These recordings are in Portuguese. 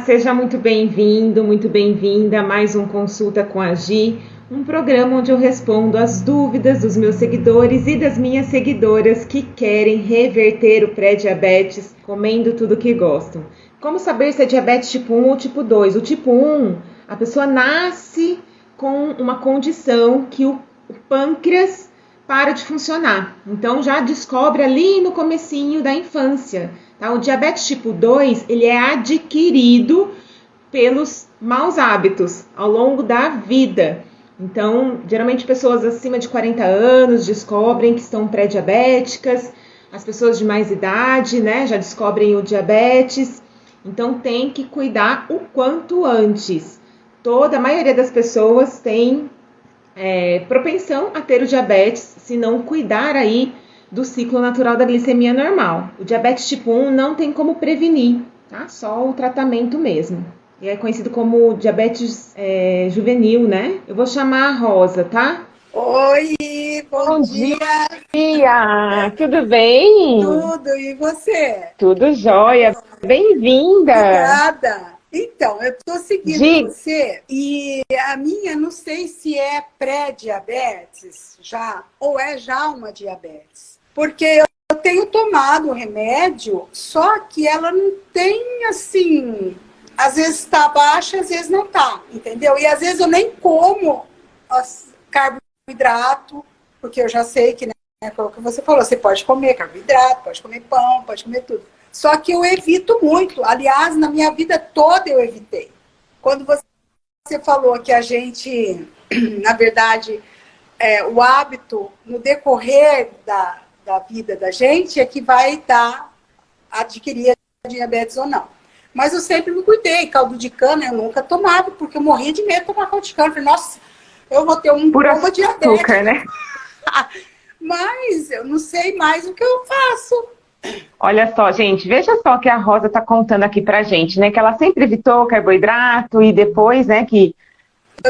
Seja muito bem-vindo, muito bem-vinda a mais um Consulta com a Gi, um programa onde eu respondo as dúvidas dos meus seguidores e das minhas seguidoras que querem reverter o pré-diabetes comendo tudo que gostam. Como saber se é diabetes tipo 1 ou tipo 2? O tipo 1, a pessoa nasce com uma condição que o pâncreas para de funcionar. Então já descobre ali no comecinho da infância. Tá? O diabetes tipo 2, ele é adquirido pelos maus hábitos ao longo da vida. Então, geralmente pessoas acima de 40 anos descobrem que estão pré-diabéticas, as pessoas de mais idade, né, já descobrem o diabetes. Então tem que cuidar o quanto antes. A maioria das pessoas tem propensão a ter o diabetes se não cuidar aí do ciclo natural da glicemia normal. O diabetes tipo 1 não tem como prevenir, tá? Só o tratamento mesmo. E é conhecido como diabetes juvenil, né? Eu vou chamar a Rosa, tá? Oi, bom dia. Tudo bem? Tudo, e você? Tudo jóia. Bem-vinda. Obrigada. Então, eu estou seguindo Gi. você e a minha, não sei se é pré-diabetes já ou é já uma diabetes. Porque eu tenho tomado o remédio, só que ela não tem assim, às vezes está baixa, às vezes não está, entendeu? E às vezes eu nem como carboidrato, porque eu já sei que, né, foi o que você falou, você pode comer carboidrato, pode comer pão, pode comer tudo. Só que eu evito muito. Aliás, na minha vida toda eu evitei. Quando você falou que a gente, na verdade, o hábito, no decorrer da vida da gente, é que vai adquirir a diabetes ou não. Mas eu sempre me cuidei. Caldo de cana eu nunca tomava, porque eu morria de medo de tomar caldo de cana. Eu falei, nossa, eu vou ter uma diabetes. Açúcar, né? Mas eu não sei mais o que eu faço. Olha só, gente, veja só o que a Rosa está contando aqui pra gente, né? Que ela sempre evitou carboidrato e depois, né, que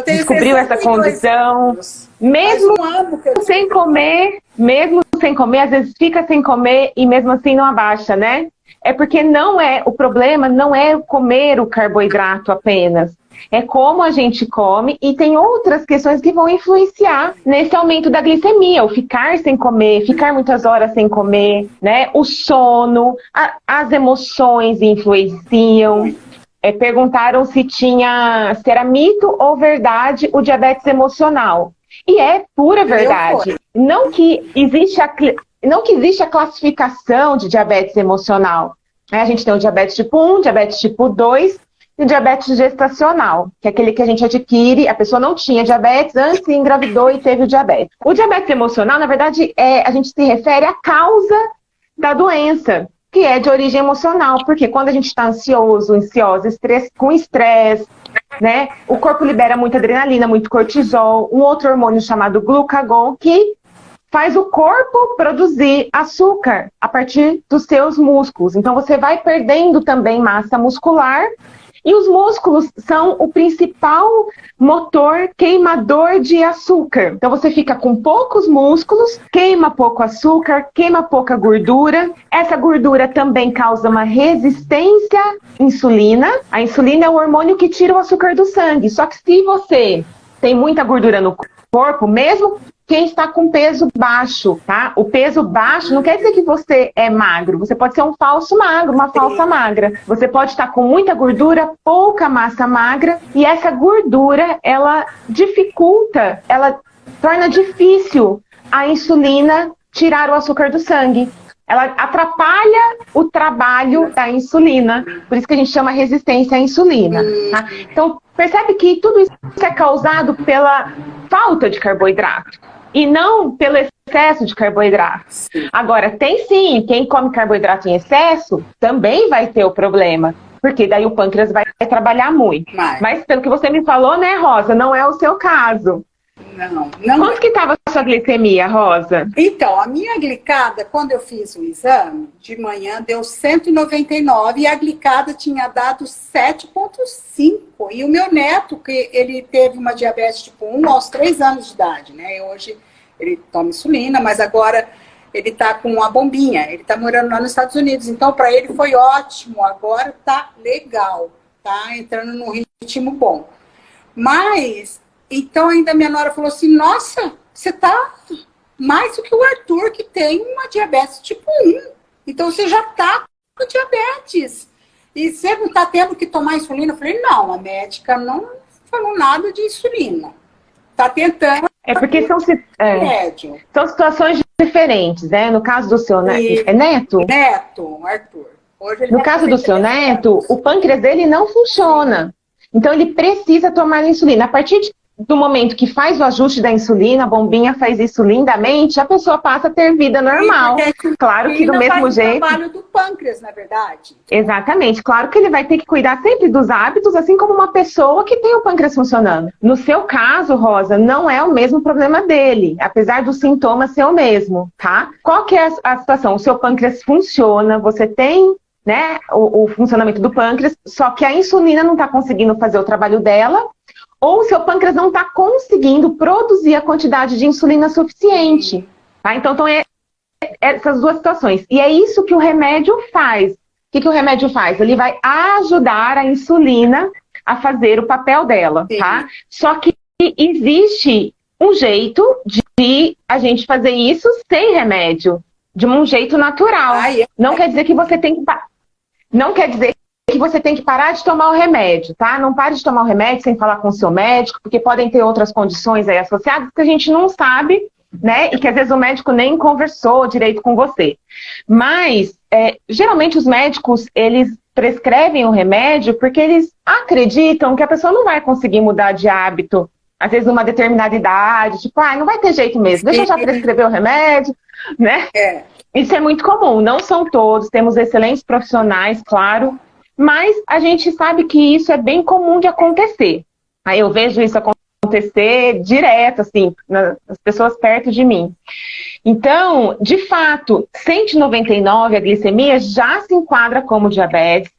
descobriu essa condição. Mesmo sem comer, às vezes fica sem comer e mesmo assim não abaixa, né? É porque o problema não é comer o carboidrato apenas. É como a gente come e tem outras questões que vão influenciar nesse aumento da glicemia. O ficar sem comer, ficar muitas horas sem comer, né? O sono, as emoções influenciam. Perguntaram se era mito ou verdade o diabetes emocional. E é pura verdade. Não que existe a classificação de diabetes emocional. A gente tem o diabetes tipo 1, diabetes tipo 2 e o diabetes gestacional, que é aquele que a gente adquire, a pessoa não tinha diabetes, antes engravidou e teve o diabetes. O diabetes emocional, na verdade, a gente se refere à causa da doença, que é de origem emocional, porque quando a gente está ansiosa, com estresse, né, o corpo libera muita adrenalina, muito cortisol, um outro hormônio chamado glucagon, que faz o corpo produzir açúcar a partir dos seus músculos. Então você vai perdendo também massa muscular, e os músculos são o principal motor queimador de açúcar. Então você fica com poucos músculos, queima pouco açúcar, queima pouca gordura. Essa gordura também causa uma resistência à insulina. A insulina é o hormônio que tira o açúcar do sangue. Só que se você tem muita gordura no corpo, mesmo quem está com peso baixo, tá? O peso baixo não quer dizer que você é magro. Você pode ser um falso magro, uma falsa magra. Você pode estar com muita gordura, pouca massa magra, e essa gordura, ela torna difícil a insulina tirar o açúcar do sangue. Ela atrapalha o trabalho da insulina. Por isso que a gente chama resistência à insulina. Tá? Então, percebe que tudo isso é causado pela falta de carboidrato e não pelo excesso de carboidrato. Agora, tem sim, quem come carboidrato em excesso também vai ter o problema, porque daí o pâncreas vai trabalhar muito. Mas pelo que você me falou, né, Rosa, não é o seu caso. Não. Quanto que estava a sua glicemia, Rosa? Então, a minha glicada, quando eu fiz o exame, de manhã deu 199 e a glicada tinha dado 7,5. E o meu neto, que ele teve uma diabetes tipo 1 aos 3 anos de idade, né? E hoje ele toma insulina, mas agora ele tá com uma bombinha. Ele tá morando lá nos Estados Unidos, então para ele foi ótimo, agora tá legal. tá entrando num ritmo bom. Mas, então ainda minha nora falou assim, nossa, você tá mais do que o Arthur, que tem uma diabetes tipo 1. Então você já tá com diabetes. E você não tá tendo que tomar insulina? Eu falei, não, a médica não falou nada de insulina. Tá tentando. É porque são situações diferentes, né? No caso do seu neto? Neto, Arthur. Hoje ele no caso do seu neto, o pâncreas dele não funciona. Então ele precisa tomar insulina. A partir do momento que faz o ajuste da insulina, a bombinha faz isso lindamente, a pessoa passa a ter vida normal. Claro que do mesmo jeito. O trabalho do pâncreas, na verdade. Exatamente. Claro que ele vai ter que cuidar sempre dos hábitos, assim como uma pessoa que tem o pâncreas funcionando. No seu caso, Rosa, não é o mesmo problema dele, apesar dos sintomas ser o mesmo, tá? Qual que é a situação? O seu pâncreas funciona, você tem, né, o funcionamento do pâncreas, só que a insulina não está conseguindo fazer o trabalho dela, ou o seu pâncreas não está conseguindo produzir a quantidade de insulina suficiente. Tá? Então, essas duas situações. E é isso que o remédio faz. O que o remédio faz? Ele vai ajudar a insulina a fazer o papel dela. Tá? Só que existe um jeito de a gente fazer isso sem remédio, de um jeito natural. Não quer dizer que você tem que... Não quer dizer que você tem que parar de tomar o remédio, tá? Não pare de tomar o remédio sem falar com o seu médico, porque podem ter outras condições aí associadas que a gente não sabe, né? E que às vezes o médico nem conversou direito com você. Mas, geralmente os médicos, eles prescrevem o remédio porque eles acreditam que a pessoa não vai conseguir mudar de hábito, às vezes numa determinada idade, tipo, não vai ter jeito mesmo, deixa eu já prescrever o remédio, né? Isso é muito comum, não são todos, temos excelentes profissionais, claro, mas a gente sabe que isso é bem comum de acontecer. Aí eu vejo isso acontecer direto, assim, nas pessoas perto de mim. Então, de fato, 199 a glicemia já se enquadra como diabetes.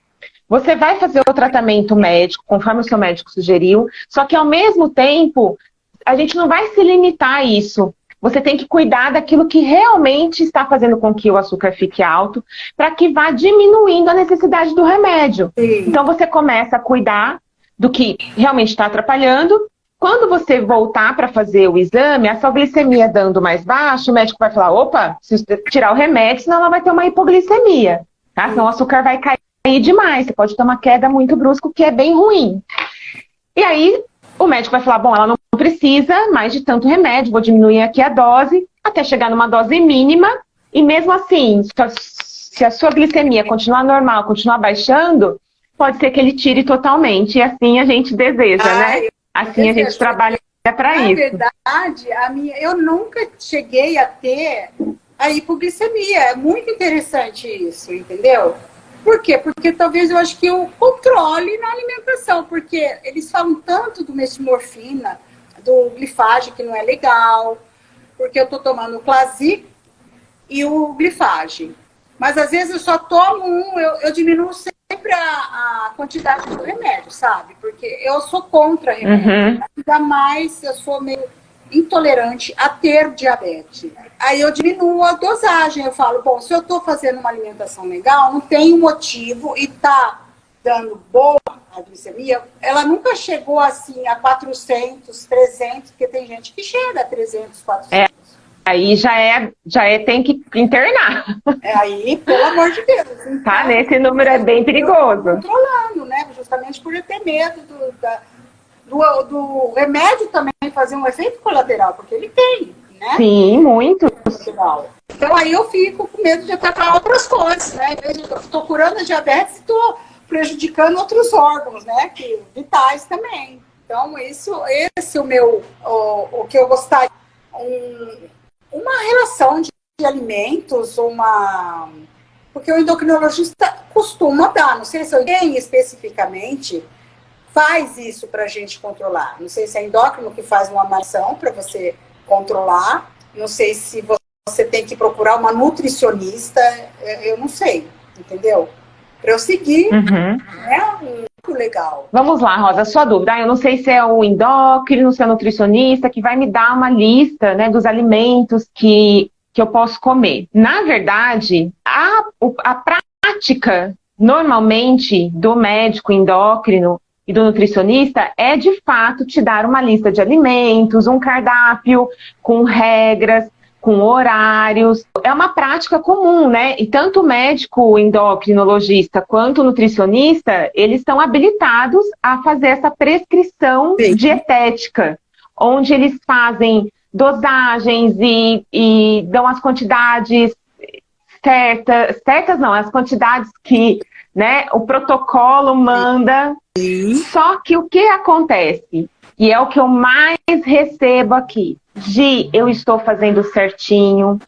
Você vai fazer o tratamento médico, conforme o seu médico sugeriu, só que ao mesmo tempo, a gente não vai se limitar a isso. Você tem que cuidar daquilo que realmente está fazendo com que o açúcar fique alto, para que vá diminuindo a necessidade do remédio. Então você começa a cuidar do que realmente está atrapalhando. Quando você voltar para fazer o exame, a sua glicemia dando mais baixo, o médico vai falar, opa, se tirar o remédio, senão ela vai ter uma hipoglicemia, tá? Senão o açúcar vai cair demais, você pode ter uma queda muito brusca, que é bem ruim. E aí o médico vai falar, bom, ela não precisa mais de tanto remédio, vou diminuir aqui a dose, até chegar numa dose mínima, e mesmo assim, se a sua glicemia continuar normal, continuar baixando, pode ser que ele tire totalmente, e assim a gente deseja, né? Assim a gente trabalha para isso. Na verdade, eu nunca cheguei a ter a hipoglicemia, é muito interessante isso, entendeu? Por quê? Porque talvez eu acho que eu controle na alimentação, porque eles falam tanto do mesmorfina, do glifage, que não é legal, porque eu tô tomando o Clazic e o glifage. Mas às vezes eu só tomo eu diminuo sempre a quantidade do remédio, sabe? Porque eu sou contra remédio. Ainda mais eu sou meio intolerante a ter diabetes. Aí eu diminuo a dosagem, eu falo, bom, se eu tô fazendo uma alimentação legal, não tem motivo e tá dando boa a glicemia, ela nunca chegou assim a 400, 300, porque tem gente que chega a 300, 400. Aí tem que internar. Aí, pelo amor de Deus. Então, tá, nesse número é bem perigoso. Controlando, né? Justamente por eu ter medo do remédio também fazer um efeito colateral, porque ele tem, né? Sim, muito. Então aí eu fico com medo de atacar outras coisas, né? Estou curando a diabetes e estou prejudicando outros órgãos, né? Que vitais também. Então esse é o que eu gostaria. Uma relação de alimentos, porque o endocrinologista costuma dar, não sei se alguém especificamente faz isso para a gente controlar. Não sei se é endócrino que faz uma mação para você controlar, não sei se você tem que procurar uma nutricionista, eu não sei, entendeu? Para eu seguir, é muito legal. Vamos lá, Rosa, sua dúvida. Eu não sei se é o endócrino, se é o nutricionista, que vai me dar uma lista, né, dos alimentos que eu posso comer. Na verdade, a prática normalmente, do médico endócrino e do nutricionista é, de fato, te dar uma lista de alimentos, um cardápio com regras, com horários. É uma prática comum, né? E tanto o médico endocrinologista quanto o nutricionista, eles estão habilitados a fazer essa prescrição dietética, onde eles fazem dosagens e dão as quantidades certas não, as quantidades que, né, o protocolo manda. Só que o que acontece, e é o que eu mais recebo aqui, eu estou fazendo certinho.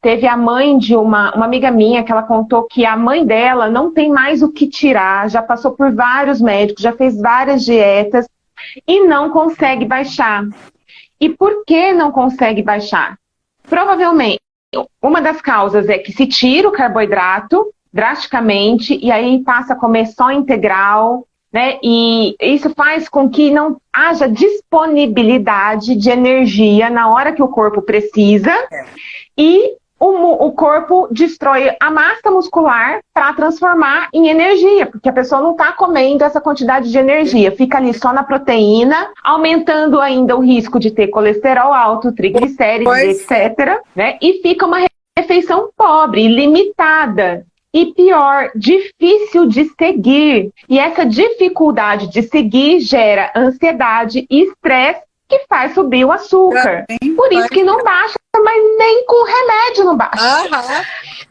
Teve a mãe de uma amiga minha que ela contou que a mãe dela não tem mais o que tirar, já passou por vários médicos, já fez várias dietas e não consegue baixar. E por que não consegue baixar? Provavelmente, uma das causas é que se tira o carboidrato drasticamente e aí passa a comer só integral, né? E isso faz com que não haja disponibilidade de energia na hora que o corpo precisa e o corpo destrói a massa muscular para transformar em energia, porque a pessoa não está comendo essa quantidade de energia, fica ali só na proteína, aumentando ainda o risco de ter colesterol alto, triglicérides, etc., né? E fica uma refeição pobre, limitada. E pior, difícil de seguir. E essa dificuldade de seguir gera ansiedade e estresse que faz subir o açúcar. Por isso que não baixa, mas nem com remédio não baixa.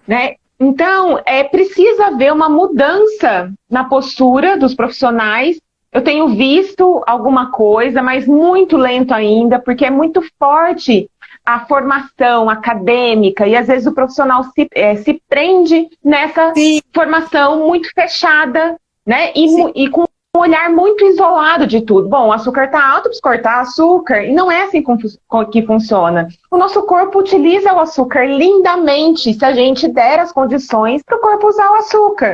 Né? Então, precisa haver uma mudança na postura dos profissionais. Eu tenho visto alguma coisa, mas muito lento ainda, porque é muito forte a formação acadêmica e às vezes o profissional se prende nessa formação muito fechada, né? E com um olhar muito isolado de tudo. Bom, o açúcar está alto, preciso cortar açúcar. E não é assim que funciona. O nosso corpo utiliza o açúcar lindamente se a gente der as condições para o corpo usar o açúcar.